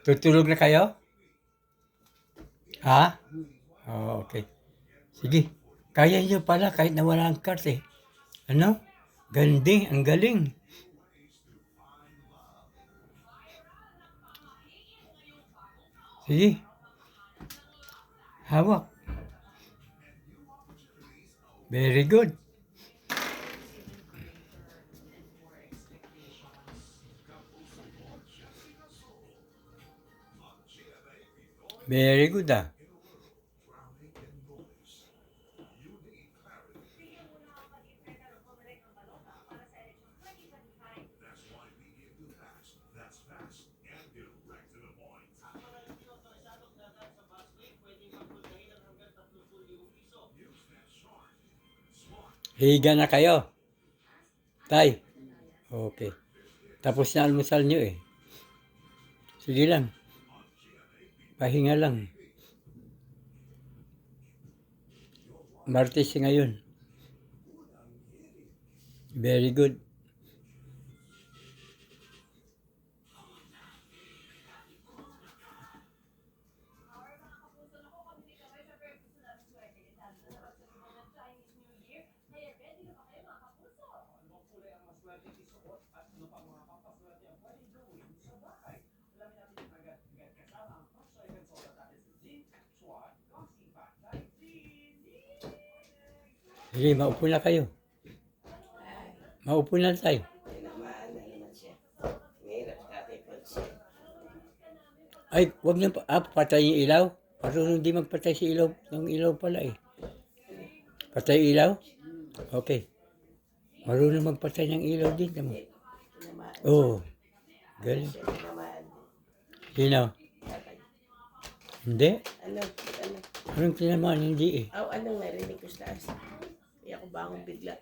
Tutulog na kayo? Ha? Oh, okay. Sige. Kaya niyo pala kahit na wala ang cart eh. Ano? Galing, ang galing. Sige. Hawak. Very good. Very good ah. Higa na kayo. Tay. Okay. Tapos na almusal nyo eh. Sige lang. Pahinga lang. Martes ngayon. Very good. Sige, maupo na kayo. Maupo na tayo. Ay, wag na patay yung ilaw. Marunong di magpatay si ilaw. Yung ilaw pala eh. Patay ilaw? Okay. Marunong magpatay ng ilaw din. Tama. Oo. Galing. Sino? Hindi? Ano? Anong tinamaan? Hindi eh. Anong narinig ko sa taas? Kaya ako bangon bigla.